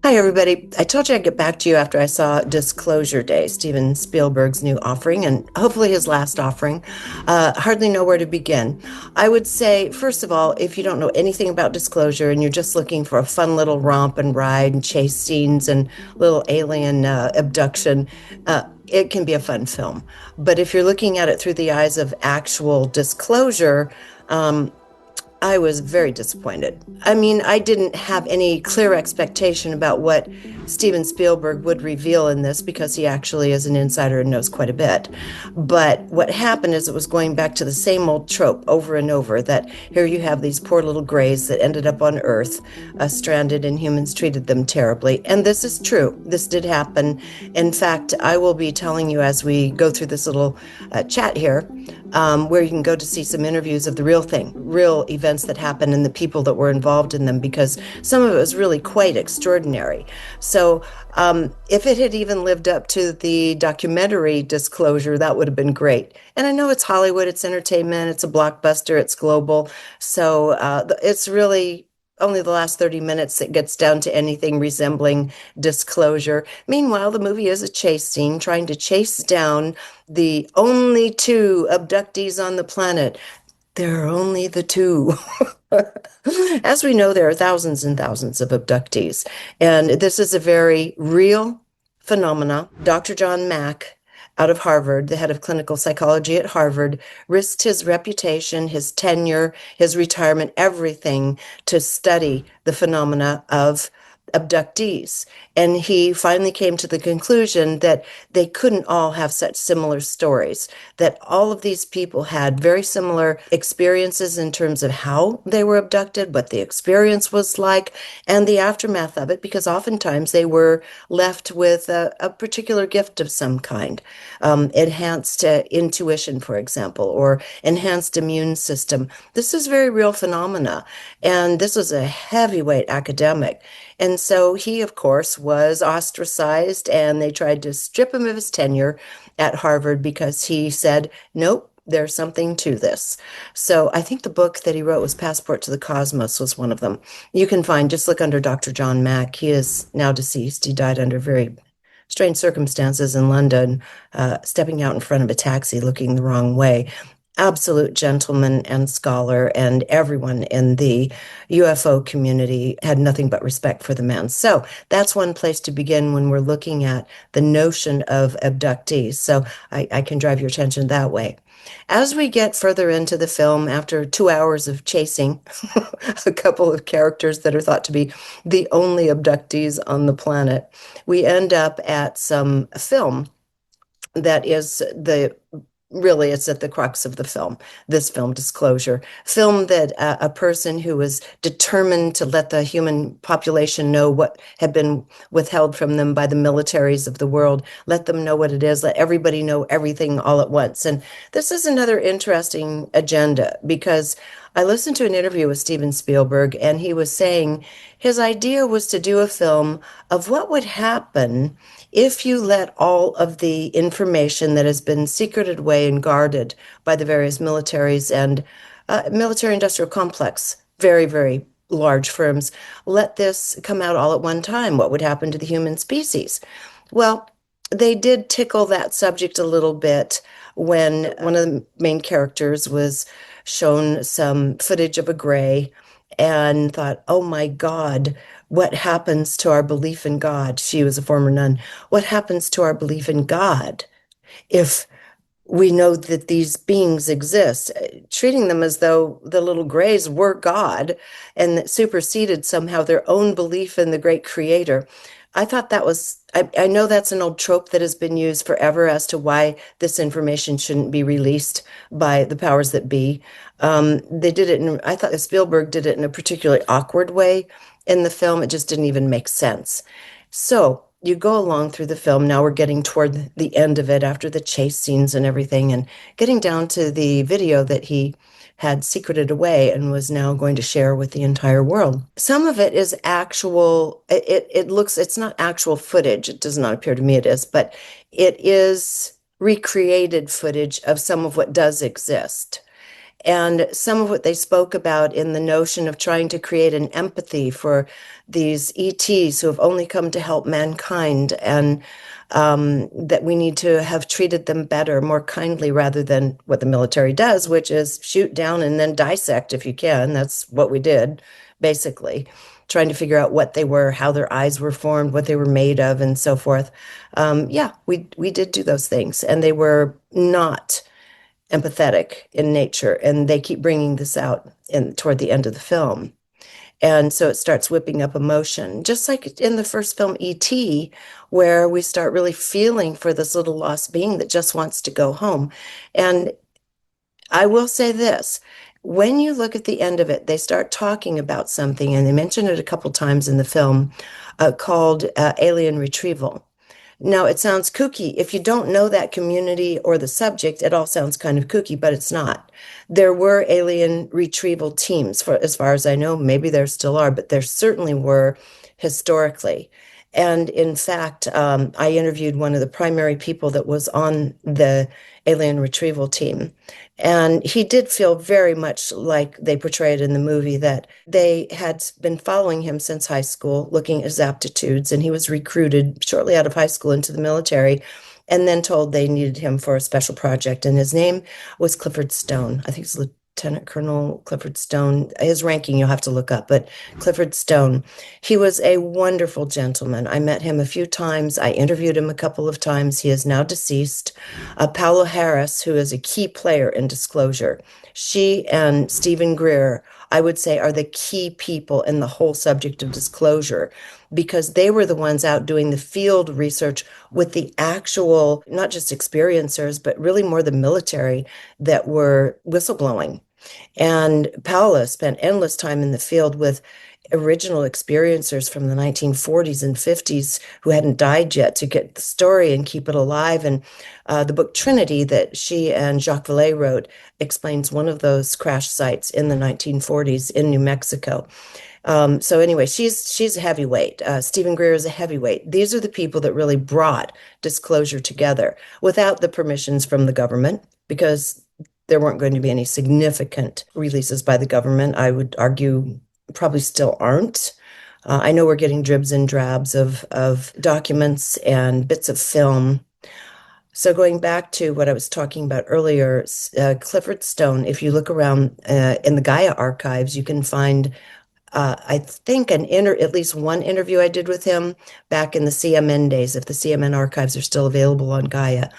Hi, everybody. I told you I'd get back to you after I saw Disclosure Day, Steven Spielberg's new offering, and hopefully his last offering. Hardly know where to begin. I would say, first of all, if you don't know anything about Disclosure and you're just looking for a fun little romp and ride and chase scenes and little alien abduction, it can be a fun film. But if you're looking at it through the eyes of actual disclosure, um, I was very disappointed. I mean, I didn't have any clear expectation about what Steven Spielberg would reveal in this because he actually is an insider and knows quite a bit. But what happened is it was going back to the same old trope over and over that here you have these poor little grays that ended up on Earth, stranded, and humans treated them terribly. And this is true. This did happen. In fact, I will be telling you as we go through this little chat here, where you can go to see some interviews of the real thing, real events that happened and the people that were involved in them, because some of it was really quite extraordinary. So if it had even lived up to the documentary Disclosure, that would have been great. And I know it's Hollywood, it's entertainment, it's a blockbuster, it's global. So it's really only the last 30 minutes that gets down to anything resembling Disclosure. Meanwhile, the movie is a chase scene trying to chase down the only two abductees on the planet. There are only the two. As we know, there are thousands and thousands of abductees, and this is a very real phenomena. Dr. John Mack, out of Harvard, the head of clinical psychology at Harvard, risked his reputation, his tenure, his retirement, everything to study the phenomena of abductees. And he finally came to the conclusion that they couldn't all have such similar stories, that all of these people had very similar experiences in terms of how they were abducted, what the experience was like, and the aftermath of it, because oftentimes they were left with a particular gift of some kind, enhanced intuition, for example, or enhanced immune system. This is very real phenomena, and this was a heavyweight academic. And so he, of course, was ostracized, and they tried to strip him of his tenure at Harvard because he said, nope, there's something to this. So I think the book that he wrote was Passport to the Cosmos was one of them. You can find, just look under Dr. John Mack. He is now deceased. He died under very strange circumstances in London, stepping out in front of a taxi looking the wrong way. Absolute gentleman and scholar, and everyone in the UFO community had nothing but respect for the man. So that's one place to begin when we're looking at the notion of abductees. So I can drive your attention that way. As we get further into the film, after 2 hours of chasing a couple of characters that are thought to be the only abductees on the planet, we end up at some film that is the really it's at the crux of the film, this film, Disclosure, film that a person who was determined to let the human population know what had been withheld from them by the militaries of the world, let them know what it is, let everybody know everything all at once. And this is another interesting agenda, because I listened to an interview with Steven Spielberg, and he was saying his idea was to do a film of what would happen if you let all of the information that has been secreted away and guarded by the various militaries and military industrial complex, very, very large firms, let this come out all at one time. What would happen to the human species? Well, they did tickle that subject a little bit when one of the main characters was shown some footage of a gray and thought, oh my God, what happens to our belief in God? She was a former nun. What happens to our belief in God if we know that these beings exist, treating them as though the little grays were God and that superseded somehow their own belief in the great creator? I thought that was, I know that's an old trope that has been used forever as to why this information shouldn't be released by the powers that be. They did it I thought that Spielberg did it in a particularly awkward way in the film. It just didn't even make sense. So you go along through the film. Now we're getting toward the end of it after the chase scenes and everything, and getting down to the video that he had secreted away and was now going to share with the entire world. Some of it is actual, it's not actual footage. It does not appear to me it is, but it is recreated footage of some of what does exist. And some of what they spoke about in the notion of trying to create an empathy for these ETs who have only come to help mankind, and that we need to have treated them better, more kindly, rather than what the military does, which is shoot down and then dissect if you can. That's what we did, basically, trying to figure out what they were, how their eyes were formed, what they were made of, and so forth. Yeah, we did do those things, and they were not empathetic in nature, and they keep bringing this out in toward the end of the film. And so it starts whipping up emotion, just like in the first film, E.T., where we start really feeling for this little lost being that just wants to go home. And I will say this. When you look at the end of it, they start talking about something, and they mention it a couple times in the film, called alien retrieval. Now, it sounds kooky. If you don't know that community or the subject, it all sounds kind of kooky, but it's not. There were alien retrieval teams, for as far as I know. Maybe there still are, but there certainly were historically. And in fact, I interviewed one of the primary people that was on the alien retrieval team. And he did feel very much like they portrayed in the movie, that they had been following him since high school, looking at his aptitudes, and he was recruited shortly out of high school into the military, and then told they needed him for a special project. And his name was Clifford Stone. I think it's Lieutenant Colonel Clifford Stone. His ranking you'll have to look up, but Clifford Stone. He was a wonderful gentleman. I met him a few times. I interviewed him a couple of times. He is now deceased. Paula Harris, who is a key player in Disclosure, she and Stephen Greer, I would say, are the key people in the whole subject of disclosure, because they were the ones out doing the field research with the actual, not just experiencers, but really more the military that were whistleblowing. And Paula spent endless time in the field with original experiencers from the 1940s and 50s who hadn't died yet, to get the story and keep it alive. And the book Trinity that she and Jacques Vallée wrote explains one of those crash sites in the 1940s in New Mexico. So anyway, she's a heavyweight. Stephen Greer is a heavyweight. These are the people that really brought Disclosure together without the permissions from the government, because there weren't going to be any significant releases by the government. I would argue probably still aren't. I know we're getting dribs and drabs of documents and bits of film. So going back to what I was talking about earlier, Clifford Stone, if you look around in the Gaia archives, you can find I think at least one interview I did with him back in the CMN days, if the CMN archives are still available on Gaia.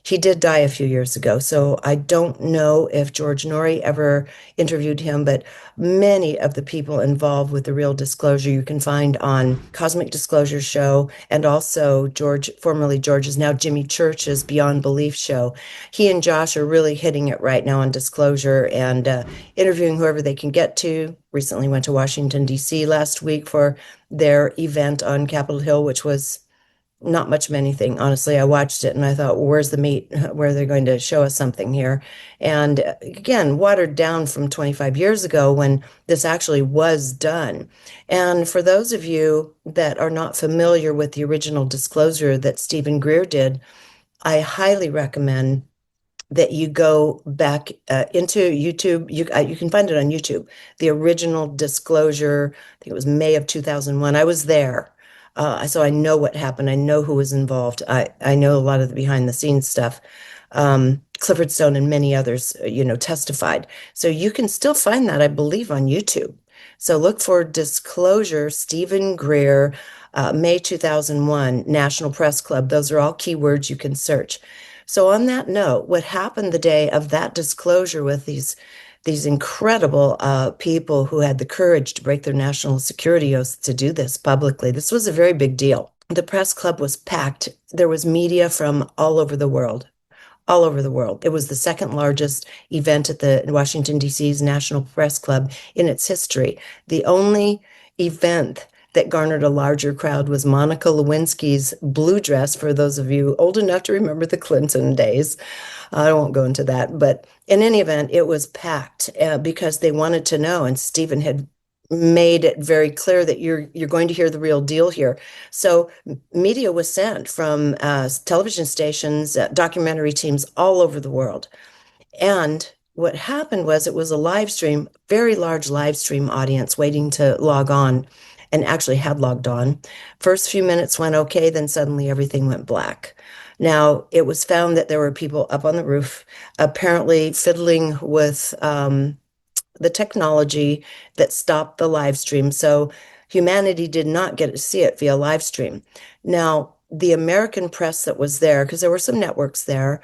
He did die a few years ago, so I don't know if George Norrie ever interviewed him, but many of the people involved with the Real Disclosure you can find on Cosmic Disclosure Show, and also George, formerly George's, now Jimmy Church's Beyond Belief show. He and Josh are really hitting it right now on disclosure, and interviewing whoever they can get to. Recently went to Washington, D.C. last week for their event on Capitol Hill, which was not much of anything. Honestly, I watched it and I thought, well, where's the meat? Where are they going to show us something here? And again, watered down from 25 years ago when this actually was done. And for those of you that are not familiar with the original disclosure that Stephen Greer did, I highly recommend that you go back into YouTube. You can find it on YouTube. The original disclosure, I think it was May of 2001. I was there. So I know what happened. I know who was involved. I know a lot of the behind the scenes stuff. Clifford Stone and many others, testified. So you can still find that, I believe, on YouTube. So look for Disclosure, Stephen Greer, May 2001, National Press Club. Those are all keywords you can search. So on that note, what happened the day of that disclosure with these incredible people who had the courage to break their national security oaths to do this publicly? This was a very big deal. The press club was packed. There was media from all over the world. All over the world. It was the second largest event at the Washington, D.C.'s National Press Club in its history. The only event that garnered a larger crowd was Monica Lewinsky's blue dress, for those of you old enough to remember the Clinton days. I won't go into that, but in any event, it was packed because they wanted to know, and Stephen had made it very clear that you're going to hear the real deal here. So media was sent from television stations, documentary teams all over the world. And what happened was it was a live stream, very large live stream audience waiting to log on and actually had logged on. First few minutes went okay, then suddenly everything went black. Now, it was found that there were people up on the roof apparently fiddling with the technology that stopped the live stream. So humanity did not get to see it via live stream. Now, the American press that was there, because there were some networks there,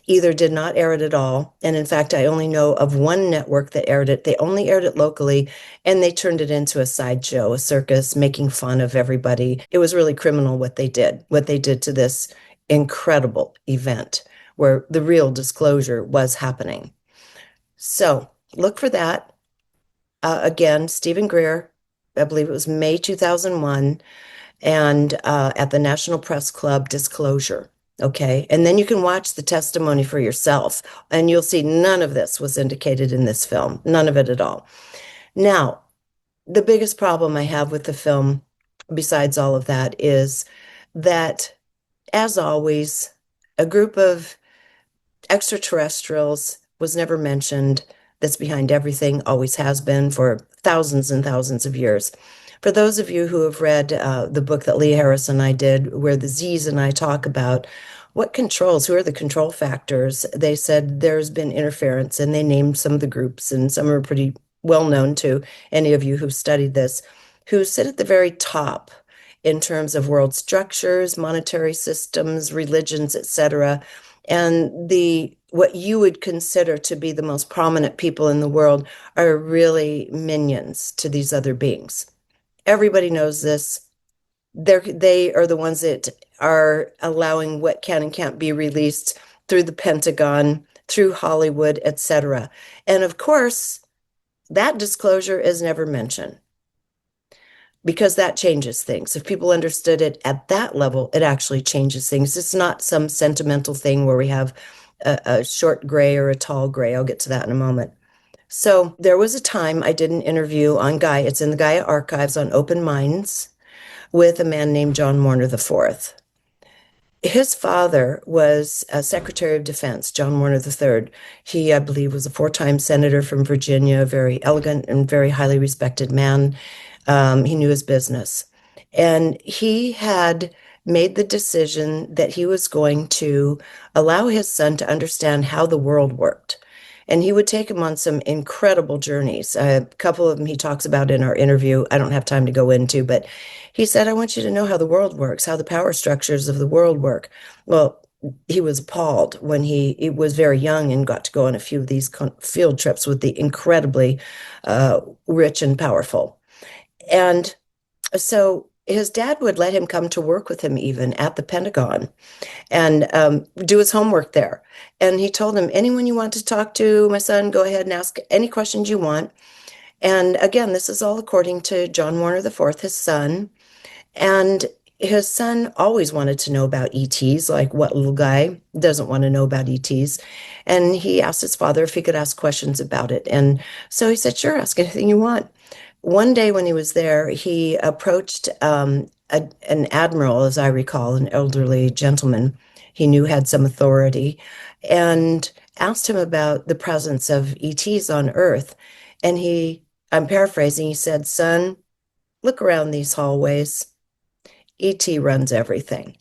either did not air it at all. And in fact, I only know of one network that aired it. They only aired it locally and they turned it into a sideshow, a circus, making fun of everybody. It was really criminal what they did to this incredible event where the real disclosure was happening. So look for that. Again, Stephen Greer, I believe it was May 2001, and at the National Press Club disclosure. Okay. And then you can watch the testimony for yourself, and you'll see none of this was indicated in this film, none of it at all. Now, the biggest problem I have with the film, besides all of that, is that, as always, a group of extraterrestrials was never mentioned. That's behind everything, always has been for thousands and thousands of years. For those of you who have read the book that Lee Harris and I did, where the Z's and I talk about what controls, who are the control factors, they said there's been interference, and they named some of the groups, and some are pretty well known to any of you who've studied this, who sit at the very top in terms of world structures, monetary systems, religions, etc. And the what you would consider to be the most prominent people in the world are really minions to these other beings. Everybody knows this. They are the ones that are allowing what can and can't be released through the Pentagon, through Hollywood, etc. And of course, that disclosure is never mentioned because that changes things. If people understood it at that level, it actually changes things. It's not some sentimental thing where we have a short gray or a tall gray. I'll get to that in a moment. So there was a time I did an interview on Gaia. It's in the Gaia archives on Open Minds with a man named John Warner IV. His father was a Secretary of Defense, John Warner III. He, I believe, was a four-time senator from Virginia, a very elegant and very highly respected man. He knew his business. And he had made the decision that he was going to allow his son to understand how the world worked. And he would take him on some incredible journeys. A couple of them he talks about in our interview. I don't have time to go into, but he said, I want you to know how the world works, how the power structures of the world work. Well, he was appalled when he was very young and got to go on a few of these field trips with the incredibly rich and powerful. And so his dad would let him come to work with him even at the Pentagon and do his homework there. And he told him, anyone you want to talk to, my son, go ahead and ask any questions you want. And again, this is all according to John Warner IV, his son. And his son always wanted to know about ETs, like what little guy doesn't want to know about ETs. And he asked his father if he could ask questions about it. And so he said, sure, ask anything you want. One day when he was there, he approached an admiral, as I recall, an elderly gentleman he knew had some authority, and asked him about the presence of ETs on Earth. And I'm paraphrasing, he said, son, look around these hallways. ET runs everything.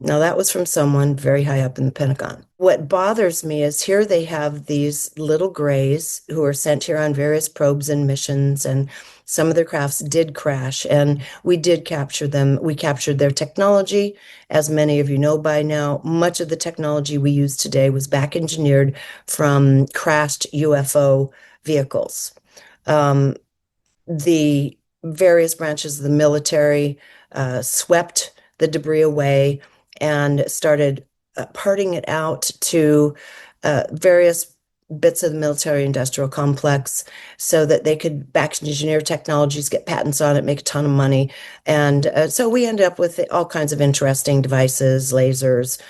Now, that was from someone very high up in the Pentagon. What bothers me is here they have these little grays who are sent here on various probes and missions, and some of their crafts did crash, and we did capture them. We captured their technology. As many of you know by now, much of the technology we use today was back engineered from crashed UFO vehicles. The various branches of the military swept the debris away and started parting it out to various bits of the military industrial complex so that they could back engineer technologies, get patents on it, make a ton of money. And so we ended up with all kinds of interesting devices, lasers,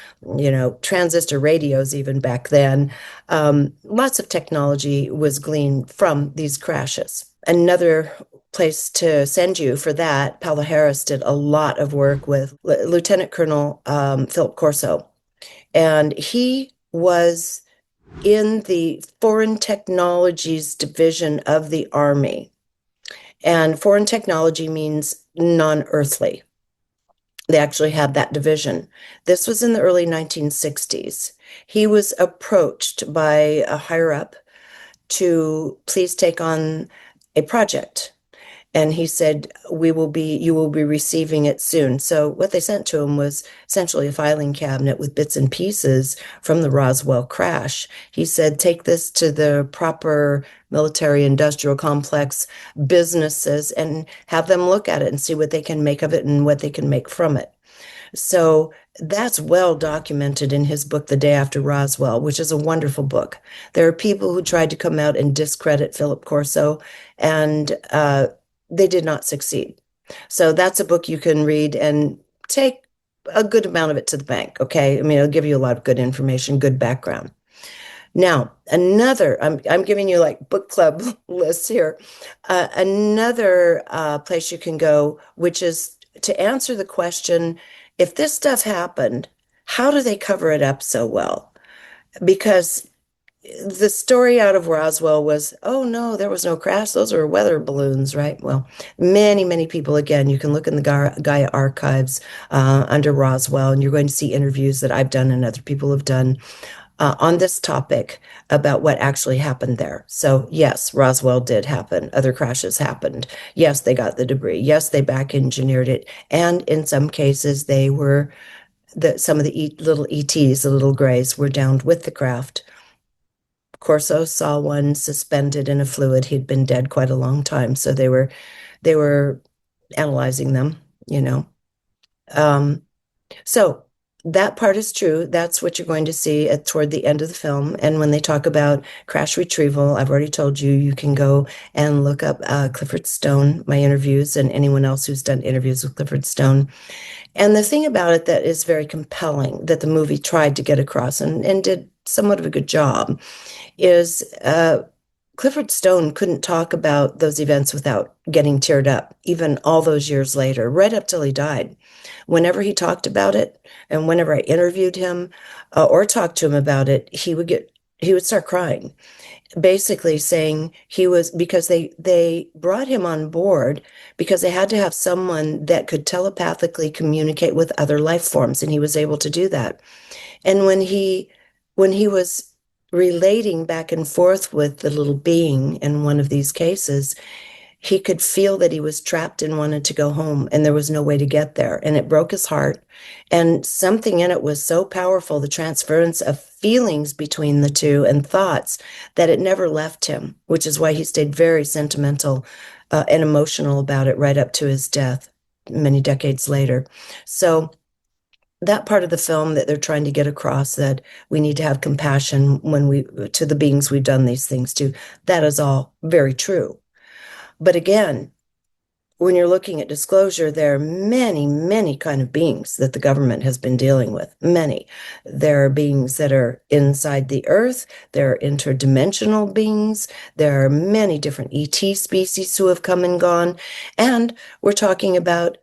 transistor radios even back then. Lots of technology was gleaned from these crashes. Another place to send you for that, Paula Harris did a lot of work with Lieutenant Colonel Philip Corso. And he was in the Foreign Technologies Division of the Army. And foreign technology means non-earthly. They actually had that division. This was in the early 1960s. He was approached by a higher up to please take on a project. And he said, you will be receiving it soon. So what they sent to him was essentially a filing cabinet with bits and pieces from the Roswell crash. He said, take this to the proper military industrial complex businesses and have them look at it and see what they can make of it and what they can make from it. So that's well documented in his book, The Day After Roswell, which is a wonderful book. There are people who tried to come out and discredit Philip Corso, and they did not succeed. So that's a book you can read and take a good amount of it to the bank. Okay. I mean, it'll give you a lot of good information, good background. Now, I'm giving you like book club lists here. Another place you can go, which is to answer the question, if this stuff happened, how do they cover it up so well? Because the story out of Roswell was, oh no, there was no crash. Those are weather balloons, right? Well, many, many people, again, you can look in the Gaia archives under Roswell, and you're going to see interviews that I've done and other people have done on this topic about what actually happened there. So yes, Roswell did happen. Other crashes happened. Yes, they got the debris. Yes, they back engineered it. And in some cases, they were some of the little ETs, the little grays, were downed with the craft. Corso saw one suspended in a fluid. He'd been dead quite a long time, so they were analyzing them, you know. So that part is true. That's what you're going to see toward the end of the film. And when they talk about crash retrieval, I've already told you, you can go and look up Clifford Stone, my interviews, and anyone else who's done interviews with Clifford Stone. And the thing about it that is very compelling that the movie tried to get across and did somewhat of a good job is Clifford Stone couldn't talk about those events without getting teared up, even all those years later, right up till he died. Whenever he talked about it, and whenever I interviewed him or talked to him about it, he would start crying, basically saying he was, because they brought him on board because they had to have someone that could telepathically communicate with other life forms, and he was able to do that. And when he was relating back and forth with the little being in one of these cases, he could feel that he was trapped and wanted to go home, and there was no way to get there. And it broke his heart. And something in it was so powerful, the transference of feelings between the two and thoughts, that it never left him, which is why he stayed very sentimental and emotional about it right up to his death many decades later. So that part of the film that they're trying to get across, that we need to have compassion to the beings we've done these things to, that is all very true. But again, when you're looking at disclosure, there are many, many kind of beings that the government has been dealing with. Many. There are beings that are inside the earth. There are interdimensional beings. There are many different ET species who have come and gone. And we're talking about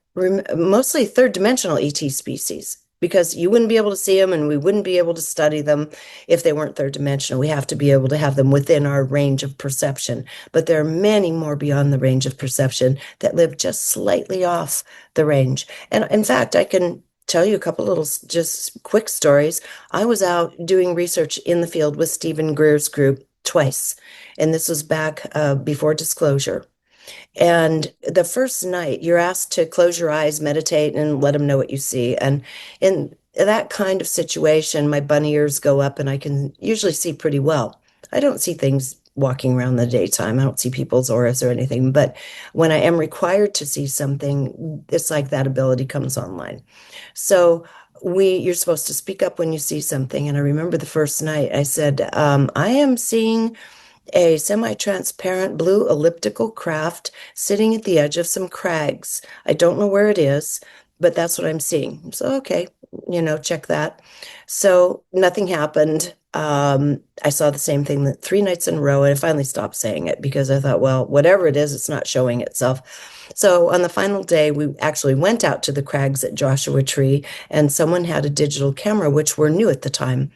mostly third dimensional ET species, because you wouldn't be able to see them and we wouldn't be able to study them if they weren't third dimensional. We have to be able to have them within our range of perception. But there are many more beyond the range of perception that live just slightly off the range. And in fact, I can tell you a couple little just quick stories. I was out doing research in the field with Stephen Greer's group twice, and this was back before disclosure. And the first night, you're asked to close your eyes, meditate, and let them know what you see. And in that kind of situation, my bunny ears go up and I can usually see pretty well. I don't see things walking around in the daytime. I don't see people's auras or anything. But when I am required to see something, it's like that ability comes online. So you're supposed to speak up when you see something. And I remember the first night I said, I am seeing a semi-transparent blue elliptical craft sitting at the edge of some crags. I don't know where it is, but that's what I'm seeing. So, okay, check that. So nothing happened. I saw the same thing 3 nights in a row, and I finally stopped saying it because I thought, well, whatever it is, it's not showing itself. So on the final day, we actually went out to the crags at Joshua Tree, and someone had a digital camera, which were new at the time.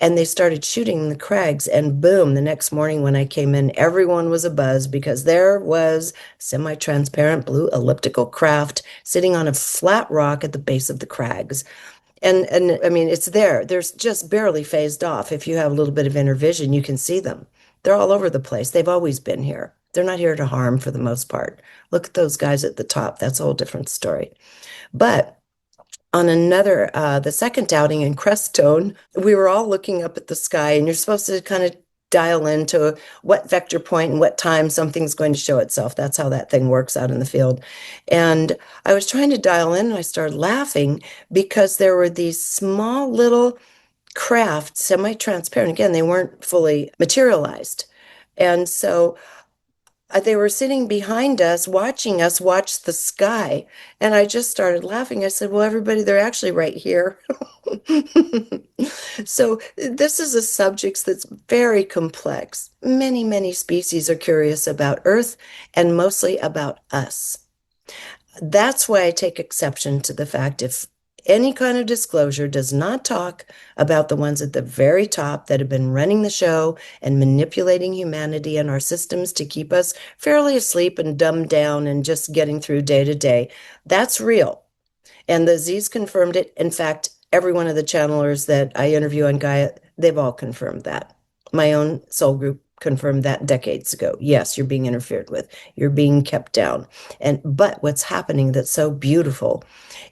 And they started shooting the crags, and boom, the next morning when I came in, everyone was abuzz because there was semi-transparent blue elliptical craft sitting on a flat rock at the base of the crags. And I mean, it's there. There's just barely phased off. If you have a little bit of inner vision, you can see them. They're all over the place. They've always been here. They're not here to harm for the most part. Look at those guys at the top. That's a whole different story. But on another, the second outing in Crestone, we were all looking up at the sky, and you're supposed to kind of dial into what vector point and what time something's going to show itself. That's how that thing works out in the field. And I was trying to dial in, and I started laughing because there were these small little craft, semi-transparent. Again, they weren't fully materialized. And so they were sitting behind us, watching us watch the sky. And I just started laughing. I said, well, everybody, they're actually right here. So this is a subject that's very complex. Many, many species are curious about Earth and mostly about us. That's why I take exception to the fact if any kind of disclosure does not talk about the ones at the very top that have been running the show and manipulating humanity and our systems to keep us fairly asleep and dumbed down and just getting through day to day. That's real. And the Z's confirmed it. In fact, every one of the channelers that I interview on Gaia, they've all confirmed that. My own soul group confirmed that decades ago. Yes, you're being interfered with. You're being kept down. But what's happening that's so beautiful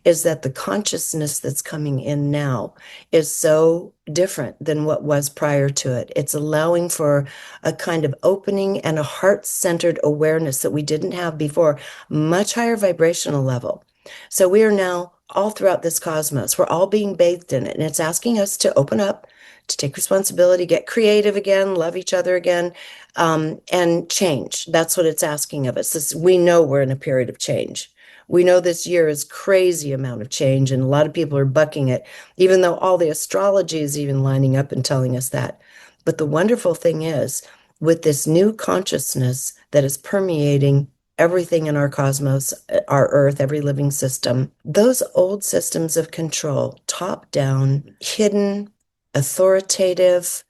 is that the consciousness that's coming in now is so different than what was prior to it. It's allowing for a kind of opening and a heart-centered awareness that we didn't have before, much higher vibrational level. So we are now all throughout this cosmos. We're all being bathed in it, and it's asking us to open up, to take responsibility, get creative again, love each other again, and change. That's what it's asking of us. We know we're in a period of change. We know this year is crazy amount of change, and a lot of people are bucking it, even though all the astrology is even lining up and telling us that. But the wonderful thing is, with this new consciousness that is permeating everything in our cosmos, our Earth, every living system, those old systems of control, top down, hidden, authoritative,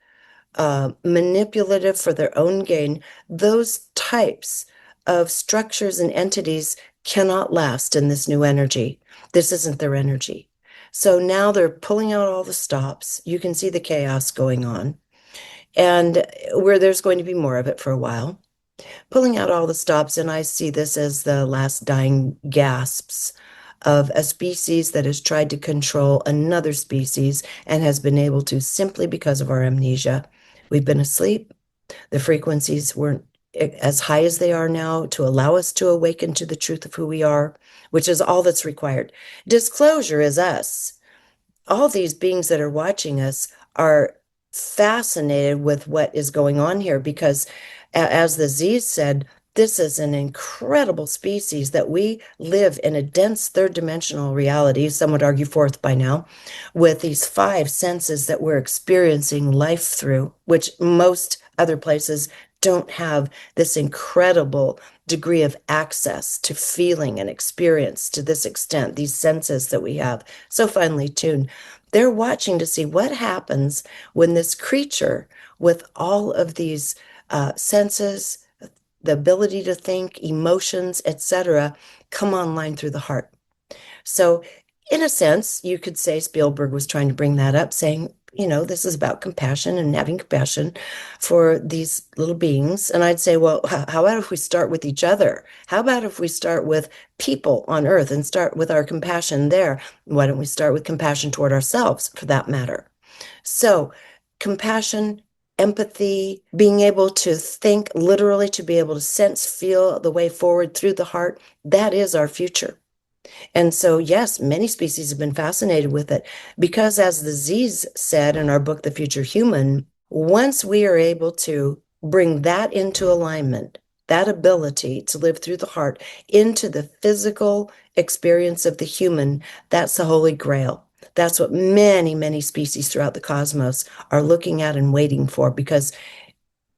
manipulative for their own gain, those types of structures and entities cannot last in this new energy. This isn't their energy. So now they're pulling out all the stops. You can see the chaos going on, and where there's going to be more of it for a while. Pulling out all the stops, and I see this as the last dying gasps of a species that has tried to control another species and has been able to simply because of our amnesia. We've been asleep. The frequencies weren't as high as they are now to allow us to awaken to the truth of who we are, which is all that's required. Disclosure is us. All these beings that are watching us are fascinated with what is going on here because, as the Z's said, this is an incredible species that we live in a dense third dimensional reality, some would argue fourth by now, with these five senses that we're experiencing life through, which most other places don't have this incredible degree of access to feeling and experience to this extent, these senses that we have so finely tuned. They're watching to see what happens when this creature with all of these senses, the ability to think, emotions, etc., come online through the heart. So in a sense, you could say Spielberg was trying to bring that up, saying, this is about compassion and having compassion for these little beings. And I'd say, well, how about if we start with each other? How about if we start with people on Earth and start with our compassion there? Why don't we start with compassion toward ourselves, for that matter? So compassion, empathy, being able to think literally, to be able to sense, feel the way forward through the heart, that is our future. And so, yes, many species have been fascinated with it because, as the Z's said in our book, The Future Human, once we are able to bring that into alignment, that ability to live through the heart into the physical experience of the human, that's the Holy Grail. That's what many, many species throughout the cosmos are looking at and waiting for, because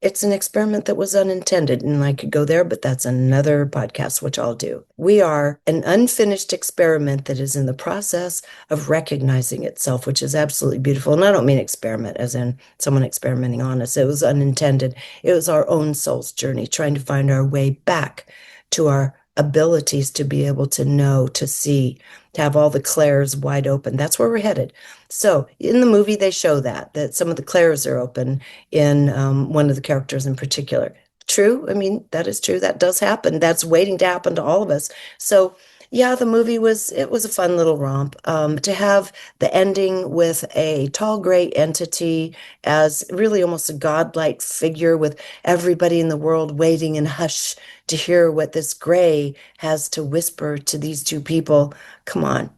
It's an experiment that was unintended, and I could go there, but that's another podcast, which I'll do. We are an unfinished experiment that is in the process of recognizing itself, which is absolutely beautiful. And I don't mean experiment as in someone experimenting on us. It was unintended. It was our own soul's journey, trying to find our way back to our abilities to be able to know, to see, to have all the clairs wide open. That's where we're headed. So in the movie, they show that some of the clairs are open in one of the characters in particular. True. I mean, that is true. That does happen. That's waiting to happen to all of us. So yeah, the movie was a fun little romp. To have the ending with a tall gray entity as really almost a godlike figure with everybody in the world waiting in hush to hear what this gray has to whisper to these two people. Come on.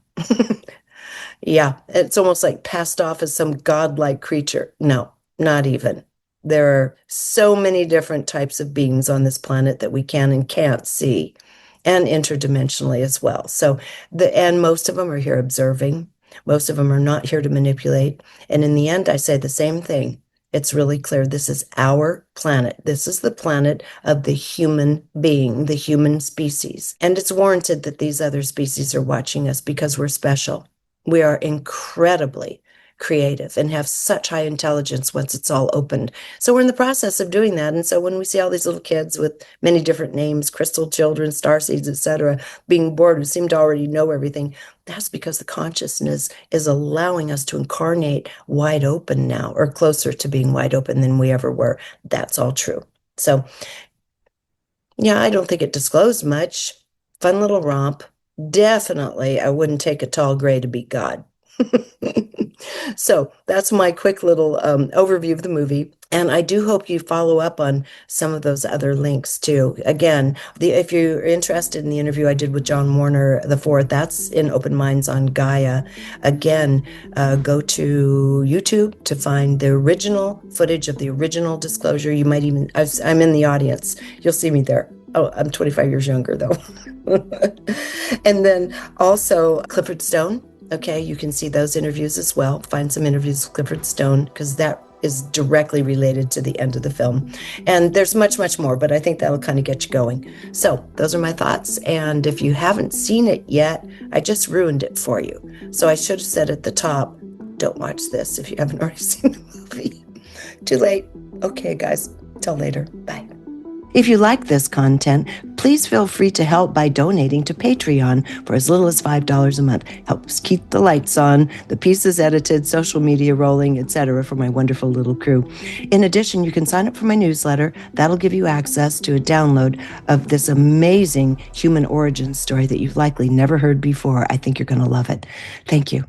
Yeah, it's almost like passed off as some godlike creature. No, not even. There are so many different types of beings on this planet that we can and can't see, and interdimensionally as well. And most of them are here observing. Most of them are not here to manipulate. And in the end, I say the same thing. It's really clear. This is our planet. This is the planet of the human being, the human species. And it's warranted that these other species are watching us because we're special. We are incredibly creative and have such high intelligence once it's all opened. So we're in the process of doing that. And so when we see all these little kids with many different names, crystal children, starseeds, etc., being bored, who seem to already know everything, that's because the consciousness is allowing us to incarnate wide open now, or closer to being wide open than we ever were. That's all true. So yeah, I don't think it disclosed much. Fun little romp. Definitely, I wouldn't take a tall gray to beat God. So that's my quick little overview of the movie. And I do hope you follow up on some of those other links too. Again, if you're interested in the interview I did with John Warner IV, that's in Open Minds on Gaia. Again, go to YouTube to find the original footage of the original disclosure. You might even, I'm in the audience. You'll see me there. Oh, I'm 25 years younger though. And then also Clifford Stone. Okay, you can see those interviews as well. Find some interviews with Clifford Stone because that is directly related to the end of the film. And there's much, much more, but I think that'll kind of get you going. So those are my thoughts. And if you haven't seen it yet, I just ruined it for you. So I should have said at the top, don't watch this if you haven't already seen the movie. Too late. Okay, guys. Till later. Bye. If you like this content, please feel free to help by donating to Patreon for as little as $5 a month. Helps keep the lights on, the pieces edited, social media rolling, etc. for my wonderful little crew. In addition, you can sign up for my newsletter. That'll give you access to a download of this amazing human origin story that you've likely never heard before. I think you're going to love it. Thank you.